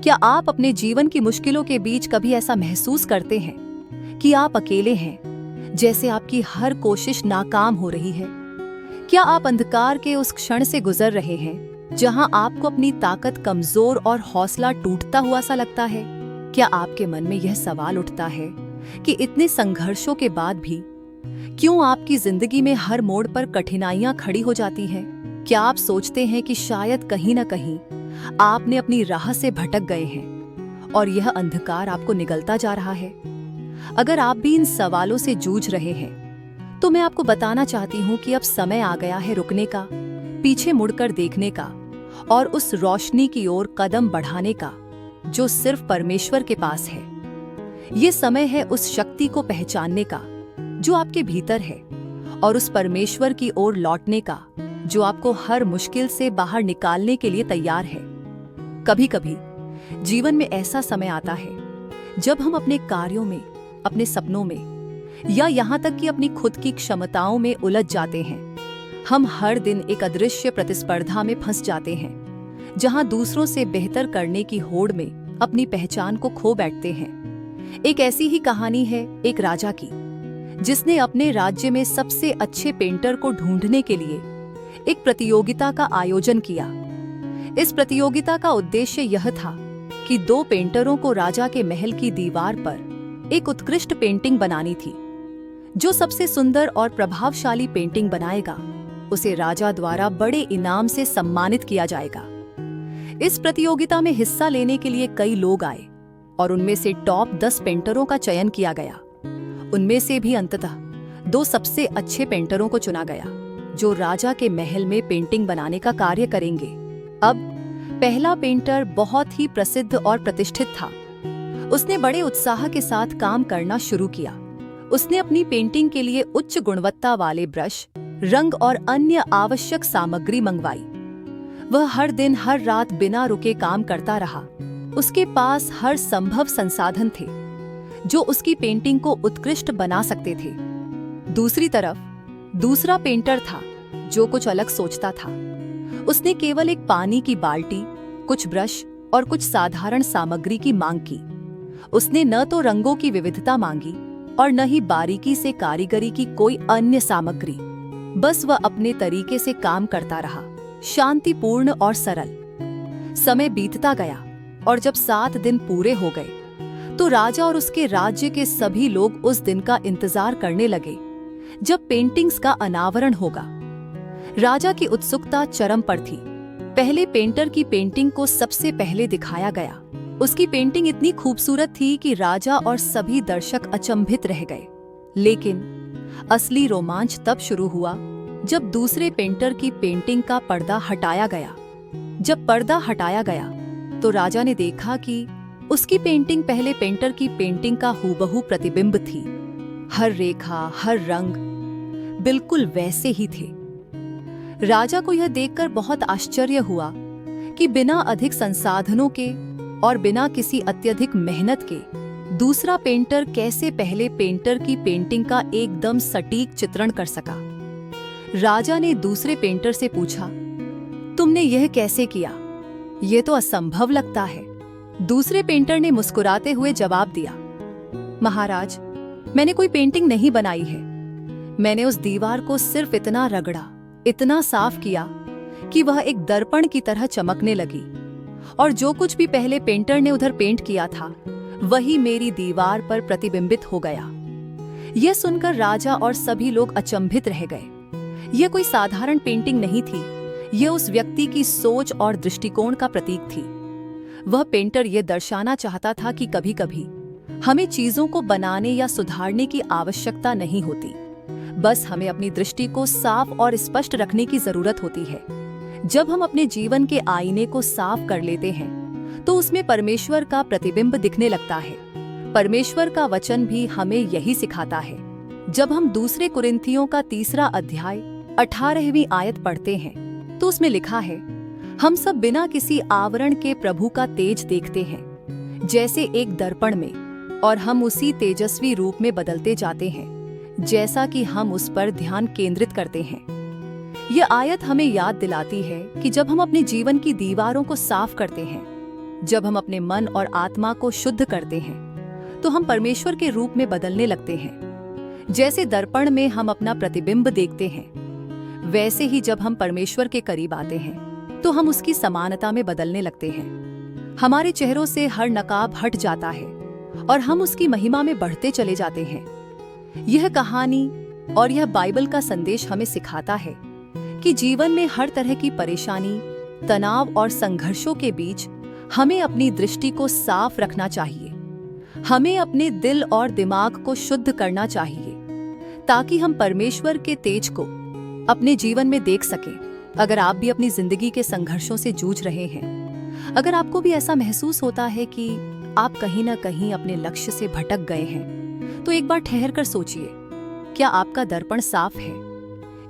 क्या आप अपने जीवन की मुश्किलों के बीच कभी ऐसा महसूस करते हैं कि आप अकेले हैं, जैसे आपकी हर कोशिश नाकाम हो रही है? क्या आप अंधकार के उस क्षण से गुजर रहे हैं जहां आपको अपनी ताकत कमजोर और हौसला टूटता हुआ सा लगता है? क्या आपके मन में यह सवाल उठता है कि इतने संघर्षों के बाद भी क्यों आपकी जिंदगी में हर मोड़ पर कठिनाइयां खड़ी हो जाती हैं? क्या आप सोचते हैं कि शायद कहीं न कहीं आपने अपनी राह से भटक गए हैं और यह अंधकार आपको निगलता जा रहा है? अगर आप भी इन सवालों से जूझ रहे हैं तो मैं आपको बताना चाहती हूँ कि अब समय आ गया है रुकने का, पीछे मुड़कर देखने का और उस रोशनी की ओर कदम बढ़ाने का जो सिर्फ परमेश्वर के पास है। ये समय है उस शक्ति को पहचानने का जो आपके भीतर है और उस परमेश्वर की ओर लौटने का जो आपको हर मुश्किल से बाहर निकालने के लिए तैयार है। कभी कभी जीवन में ऐसा समय आता है जब हम अपने कार्यों में, अपने सपनों में या यहाँ तक कि अपनी खुद की क्षमताओं में उलझ जाते हैं। हम हर दिन एक अदृश्य प्रतिस्पर्धा में फंस जाते हैं जहाँ दूसरों से बेहतर करने की होड़ में अपनी पहचान को खो बैठते हैं। एक ऐसी ही कहानी है एक राजा की, जिसने अपने राज्य में सबसे अच्छे पेंटर को ढूंढने के लिए एक प्रतियोगिता का आयोजन किया। इस प्रतियोगिता का उद्देश्य यह था कि 2 पेंटरों को राजा के महल की दीवार पर एक उत्कृष्ट पेंटिंग बनानी थी। जो सबसे सुंदर और प्रभावशाली पेंटिंग बनाएगा उसे राजा द्वारा बड़े इनाम से सम्मानित किया जाएगा। इस प्रतियोगिता में हिस्सा लेने के लिए कई लोग आए और उनमें से टॉप 10 पेंटरों का चयन किया गया। उनमें से भी अंततः 2 सबसे अच्छे पेंटरों को चुना गया जो राजा के महल में पेंटिंग बनाने का कार्य करेंगे। अब पहला पेंटर बहुत ही प्रसिद्ध और प्रतिष्ठित था। उसने बड़े उत्साह के साथ काम करना शुरू किया। उसने अपनी पेंटिंग के लिए उच्च गुणवत्ता वाले ब्रश, रंग और अन्य आवश्यक सामग्री मंगवाई। वह हर दिन हर रात बिना रुके काम करता रहा। उसके पास हर संभव संसाधन थे जो उसकी पेंटिंग को उत्कृष्ट बना सकते थे। दूसरी तरफ दूसरा पेंटर था जो कुछ अलग सोचता था। उसने केवल एक पानी की बाल्टी, कुछ ब्रश और कुछ साधारण सामग्री की मांग की। उसने न तो रंगों की विविधता मांगी और न ही बारीकी से कारीगरी की कोई अन्य सामग्री। बस वह अपने तरीके से काम करता रहा, शांतिपूर्ण और सरल। समय बीतता गया और जब 7 दिन पूरे हो गए तो राजा और उसके राज्य के सभी लोग उस दिन का इंतजार करने लगे जब पेंटिंग्स का अनावरण होगा। राजा की उत्सुकता चरम पर थी। पहले पेंटर की पेंटिंग को सबसे पहले दिखाया गया। उसकी पेंटिंग इतनी खूबसूरत थी कि राजा और सभी दर्शक अचंभित रह गए। लेकिन असली रोमांच तब शुरू हुआ जब दूसरे पेंटर की पेंटिंग का पर्दा हटाया गया। जब पर्दा हटाया गया तो राजा ने देखा कि उसकी पेंटिंग पहले पेंटर की पेंटिंग का हूबहू प्रतिबिंब थी। हर रेखा, हर रंग बिल्कुल वैसे ही थे। राजा को यह देखकर बहुत आश्चर्य हुआ कि बिना अधिक संसाधनों के और बिना किसी अत्यधिक मेहनत के दूसरा पेंटर कैसे पहले पेंटर की पेंटिंग का एकदम सटीक चित्रण कर सका। राजा ने दूसरे पेंटर से पूछा, तुमने यह कैसे किया? यह तो असंभव लगता है। दूसरे पेंटर ने मुस्कुराते हुए जवाब दिया, महाराज, मैंने कोई पेंटिंग नहीं बनाई है। मैंने उस दीवार को सिर्फ इतना रगड़ा, इतना साफ किया कि वह एक दर्पण की तरह चमकने लगी और जो कुछ भी पहले पेंटर ने उधर पेंट किया था वही मेरी दीवार पर प्रतिबिंबित हो गया। यह सुनकर राजा और सभी लोग अचंभित रह गए। यह कोई साधारण पेंटिंग नहीं थी, यह उस व्यक्ति की सोच और दृष्टिकोण का प्रतीक थी। वह पेंटर यह दर्शाना चाहता था कि कभी-कभी हमें चीजों को बनाने या सुधारने की आवश्यकता नहीं होती, बस हमें अपनी दृष्टि को साफ और स्पष्ट रखने की जरूरत होती है। जब हम अपने जीवन के आईने को साफ कर लेते हैं तो उसमें परमेश्वर का प्रतिबिंब दिखने लगता है। परमेश्वर का वचन भी हमें यही सिखाता है। जब हम दूसरे कुरिन्थियों का 3 अध्याय 18वीं आयत पढ़ते हैं तो उसमें लिखा है, हम सब बिना किसी आवरण के प्रभु का तेज देखते हैं जैसे एक दर्पण में, और हम उसी तेजस्वी रूप में बदलते जाते हैं जैसा कि हम उस पर ध्यान केंद्रित करते हैं। यह आयत हमें याद दिलाती है कि जब हम अपने जीवन की दीवारों को साफ करते हैं, जब हम अपने मन और आत्मा को शुद्ध करते हैं तो हम परमेश्वर के रूप में बदलने लगते हैं। जैसे दर्पण में हम अपना प्रतिबिंब देखते हैं, वैसे ही जब हम परमेश्वर के करीब आते हैं तो हम उसकी समानता में बदलने लगते हैं। हमारे चेहरों से हर नकाब हट जाता है और हम उसकी महिमा में बढ़ते चले जाते हैं। यह कहानी और यह बाइबल का संदेश हमें सिखाता है कि जीवन में हर तरह की परेशानी, तनाव और संघर्षों के बीच हमें अपनी दृष्टि को साफ रखना चाहिए। हमें अपने दिल और दिमाग को शुद्ध करना चाहिए ताकि हम परमेश्वर के तेज को अपने जीवन में देख सकें। अगर आप भी अपनी जिंदगी के संघर्षों से जूझ रहे हैं, अगर आपको भी ऐसा महसूस होता है कि आप कहीं ना कहीं अपने लक्ष्य से भटक गए हैं, तो एक बार ठहर कर सोचिए, क्या आपका दर्पण साफ है?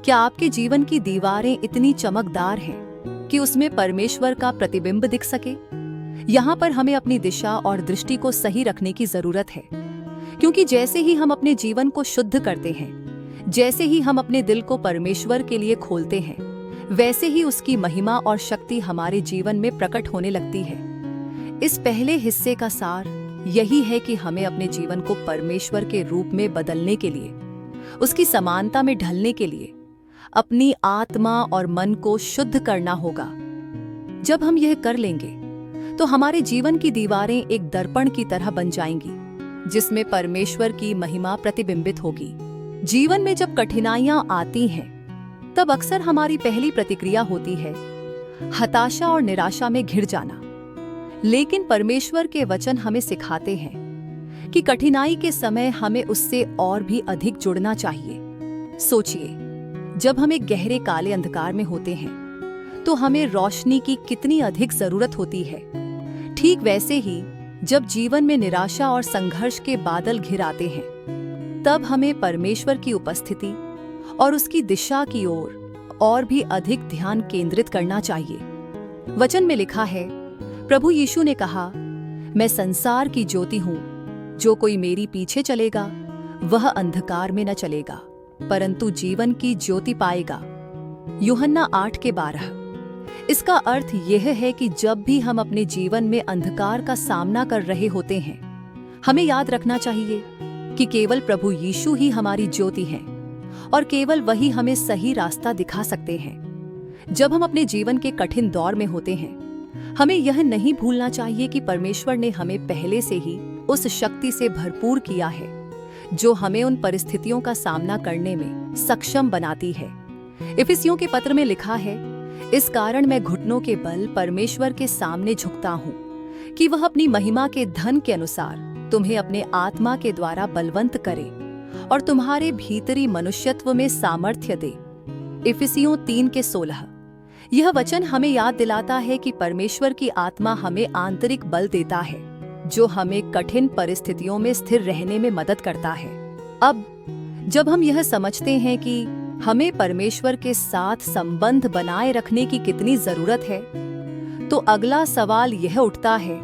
क्या आपके जीवन की दीवारें इतनी चमकदार हैं कि उसमें परमेश्वर का प्रतिबिंब दिख सके? यहाँ पर हमें अपनी दिशा और दृष्टि को सही रखने की जरूरत है, क्योंकि जैसे ही हम अपने जीवन को शुद्ध करते हैं, जैसे ही हम अपने दिल को परमेश्वर के लिए खोलते हैं, वैसे ही उसकी महिमा और शक्ति हमारे जीवन में प्रकट होने लगती है। इस पहले हिस्से का सार यही है कि हमें अपने जीवन को परमेश्वर के रूप में बदलने के लिए, उसकी समानता में ढलने के लिए अपनी आत्मा और मन को शुद्ध करना होगा। जब हम यह कर लेंगे तो हमारे जीवन की दीवारें एक दर्पण की तरह बन जाएंगी, जिसमें परमेश्वर की महिमा प्रतिबिंबित होगी। जीवन में जब कठिनाइयां आती हैं, तब अक्सर हमारी पहली प्रतिक्रिया होती है हताशा और निराशा में घिर जाना। लेकिन परमेश्वर के वचन हमें सिखाते हैं कि कठिनाई के समय हमें उससे और भी अधिक जुड़ना चाहिए। सोचिए, जब हम एक गहरे काले अंधकार में होते हैं तो हमें रोशनी की कितनी अधिक जरूरत होती है। ठीक वैसे ही जब जीवन में निराशा और संघर्ष के बादल घिर आते हैं, तब हमें परमेश्वर की उपस्थिति और उसकी दिशा की ओर और भी अधिक ध्यान केंद्रित करना चाहिए। वचन में लिखा है, प्रभु यीशु ने कहा, मैं संसार की ज्योति हूं, जो कोई मेरी पीछे चलेगा वह अंधकार में न चलेगा परंतु जीवन की ज्योति पाएगा। यूहन्ना 8:12। इसका अर्थ यह है कि जब भी हम अपने जीवन में अंधकार का सामना कर रहे होते हैं, हमें याद रखना चाहिए कि केवल प्रभु यीशु ही हमारी ज्योति हैं और केवल वही हमें सही रास्ता दिखा सकते हैं। जब हम अपने जीवन के कठिन दौर में होते हैं, हमें यह नहीं भूलना चाहिए कि परमेश्वर ने हमें पहले से ही उस शक्ति से भरपूर किया है जो हमें उन परिस्थितियों का सामना करने में सक्षम बनाती है। इफिसियों के पत्र में लिखा है, इस कारण मैं घुटनों के बल परमेश्वर के सामने झुकता हूँ कि वह अपनी महिमा के धन के अनुसार तुम्हें अपने आत्मा के द्वारा बलवंत करे और तुम्हारे भीतरी मनुष्यत्व में सामर्थ्य दे। इफिसियों 3:16। यह वचन हमें याद दिलाता है कि परमेश्वर की आत्मा हमें आंतरिक बल देता है जो हमें कठिन परिस्थितियों में स्थिर रहने में मदद करता है। अब जब हम यह समझते हैं कि हमें परमेश्वर के साथ संबंध बनाए रखने की कितनी जरूरत है, तो अगला सवाल यह उठता है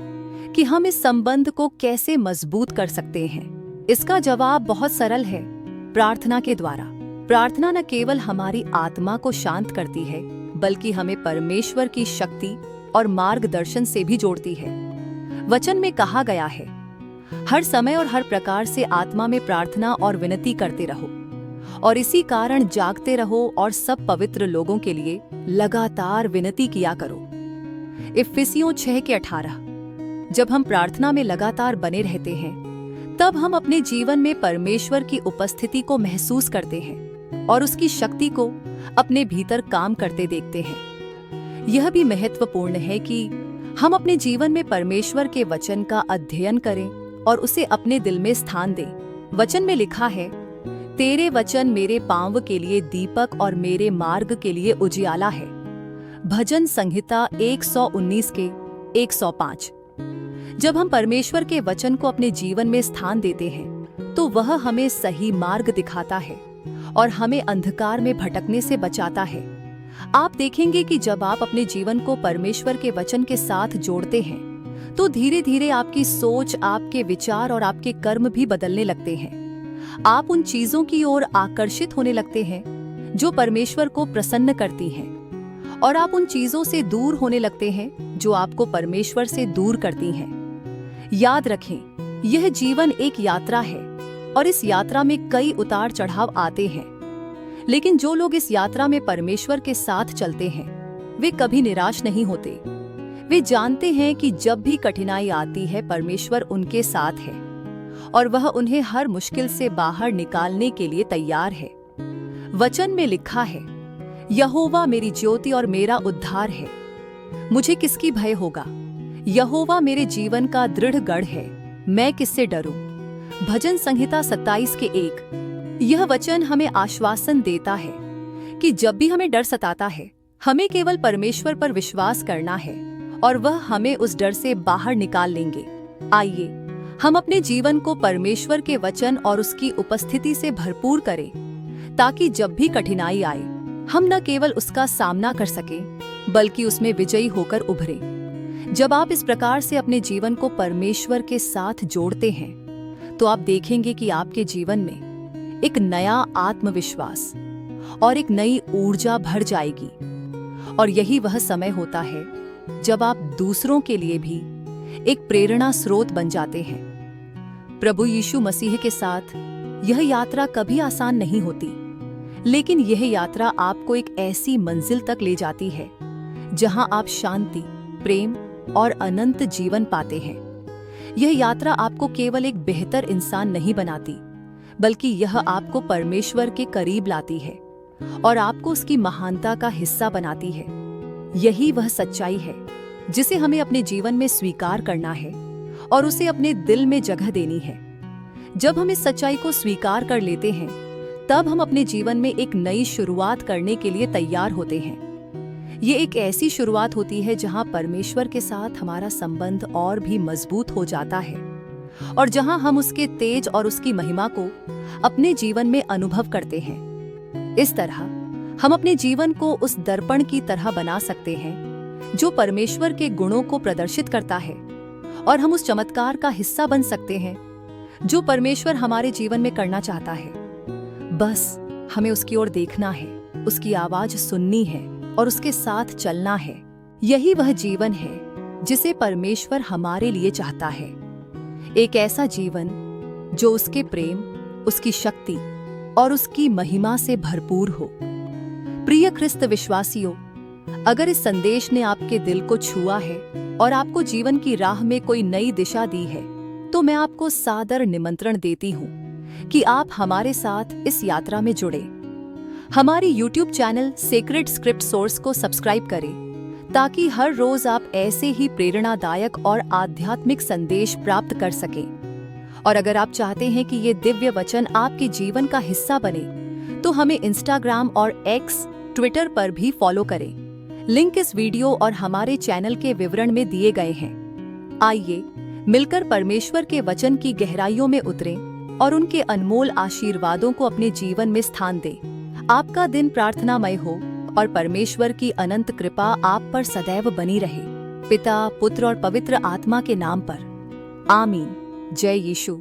कि हम इस संबंध को कैसे मजबूत कर सकते हैं। इसका जवाब बहुत सरल है, प्रार्थना के द्वारा। प्रार्थना न केवल हमारी आत्मा को शांत करती है, बल्कि हमें परमेश्वर की शक्ति और मार्गदर्शन से भी जोड़ती है। वचन में कहा गया है, हर समय और हर प्रकार से आत्मा में प्रार्थना और विनती करते रहो और इसी कारण जागते रहो और सब पवित्र लोगों के लिए लगातार विनती किया करो। इफिसियों 6:18। जब हम प्रार्थना में लगातार बने रहते हैं, तब हम अपने जीवन में परमेश्वर की उपस्थिति को महसूस करते हैं और उसकी शक्ति को अपने भीतर काम करते देखते हैं। यह भी महत्वपूर्ण है कि हम अपने जीवन में परमेश्वर के वचन का अध्ययन करें और उसे अपने दिल में स्थान दें। वचन में लिखा है, तेरे वचन मेरे पांव के लिए दीपक और मेरे मार्ग के लिए उजियाला है। भजन संहिता 119:105। जब हम परमेश्वर के वचन को अपने जीवन में स्थान देते हैं, तो वह हमें सही मार्ग दिखाता है और हमें अंधकार में भटकने से बचाता है। आप देखेंगे कि जब आप अपने जीवन को परमेश्वर के वचन के साथ जोड़ते हैं, तो धीरे धीरे आपकी सोच, आपके विचार और आपके कर्म भी बदलने लगते हैं। आप उन चीजों की ओर आकर्षित होने लगते हैं जो परमेश्वर को प्रसन्न करती हैं और आप उन चीजों से दूर होने लगते हैं जो आपको परमेश्वर से दूर करती हैं। याद रखें, यह जीवन एक यात्रा है और इस यात्रा में कई उतार चढ़ाव आते हैं, लेकिन जो लोग इस यात्रा में परमेश्वर के साथ चलते हैं वे कभी निराश नहीं होते। वे जानते हैं कि जब भी कठिनाई आती है परमेश्वर उनके साथ है और वह उन्हें हर मुश्किल से बाहर निकालने के लिए तैयार है। वचन में लिखा है, यहोवा मेरी ज्योति और मेरा उद्धार है, मुझे किसकी भय होगा। यहोवा मेरे जीवन का दृढ़ गढ़ है, मैं किससे डरूं। भजन संहिता 27 के 1। यह वचन हमें आश्वासन देता है कि जब भी हमें डर सताता है हमें केवल परमेश्वर पर विश्वास करना है और वह हमें उस डर से बाहर निकाल लेंगे। आइए हम अपने जीवन को परमेश्वर के वचन और उसकी उपस्थिति से भरपूर करें, ताकि जब भी कठिनाई आए हम न केवल उसका सामना कर सकें बल्कि उसमें विजयी होकर उभरें। जब आप इस प्रकार से अपने जीवन को परमेश्वर के साथ जोड़ते हैं तो आप देखेंगे कि आपके जीवन में एक नया आत्मविश्वास और एक नई ऊर्जा भर जाएगी। और यही वह समय होता है जब आप दूसरों के लिए भी एक प्रेरणा स्रोत बन जाते हैं। प्रभु यीशु मसीह के साथ यह यात्रा कभी आसान नहीं होती, लेकिन यह यात्रा आपको एक ऐसी मंजिल तक ले जाती है जहां आप शांति, प्रेम और अनंत जीवन पाते हैं। यह यात्रा आपको केवल एक बेहतर इंसान नहीं बनाती, बल्कि यह आपको परमेश्वर के करीब लाती है और आपको उसकी महानता का हिस्सा बनाती है। यही वह सच्चाई है जिसे हमें अपने जीवन में स्वीकार करना है और उसे अपने दिल में जगह देनी है। जब हम इस सच्चाई को स्वीकार कर लेते हैं तब हम अपने जीवन में एक नई शुरुआत करने के लिए तैयार होते हैं। ये एक ऐसी शुरुआत होती है जहां परमेश्वर के साथ हमारा संबंध और भी मजबूत हो जाता है और जहां हम उसके तेज और उसकी महिमा को अपने जीवन में अनुभव करते हैं। इस तरह हम अपने जीवन को उस दर्पण की तरह बना सकते हैं जो परमेश्वर के गुणों को प्रदर्शित करता है, और हम उस चमत्कार का हिस्सा बन सकते हैं जो परमेश्वर हमारे जीवन में करना चाहता है। बस हमें उसकी ओर देखना है, उसकी आवाज सुननी है और उसके साथ चलना है। यही वह जीवन है जिसे परमेश्वर हमारे लिए चाहता है, एक ऐसा जीवन जो उसके प्रेम, उसकी शक्ति और उसकी महिमा से भरपूर हो। प्रिय ख्रिस्त विश्वासियों, अगर इस संदेश ने आपके दिल को छुआ है और आपको जीवन की राह में कोई नई दिशा दी है, तो मैं आपको सादर निमंत्रण देती हूँ कि आप हमारे साथ इस यात्रा में जुड़े। हमारी YouTube channel sacred script source को सब्सक्राइब करें ताकि हर रोज आप ऐसे ही प्रेरणादायक और आध्यात्मिक संदेश प्राप्त कर सकें। और अगर आप चाहते हैं कि ये दिव्य वचन आपके जीवन का हिस्सा बने तो हमें इंस्टाग्राम और एक्स, ट्विटर पर भी फॉलो करें। लिंक इस वीडियो और हमारे चैनल के विवरण में दिए गए हैं। आइए मिलकर परमेश्वर के वचन की गहराइयों में उतरें और उनके अनमोल आशीर्वादों को अपने जीवन में स्थान दें। आपका दिन प्रार्थनामय हो और परमेश्वर की अनंत कृपा आप पर सदैव बनी रहे। पिता, पुत्र और पवित्र आत्मा के नाम पर आमीन। जय यीशु।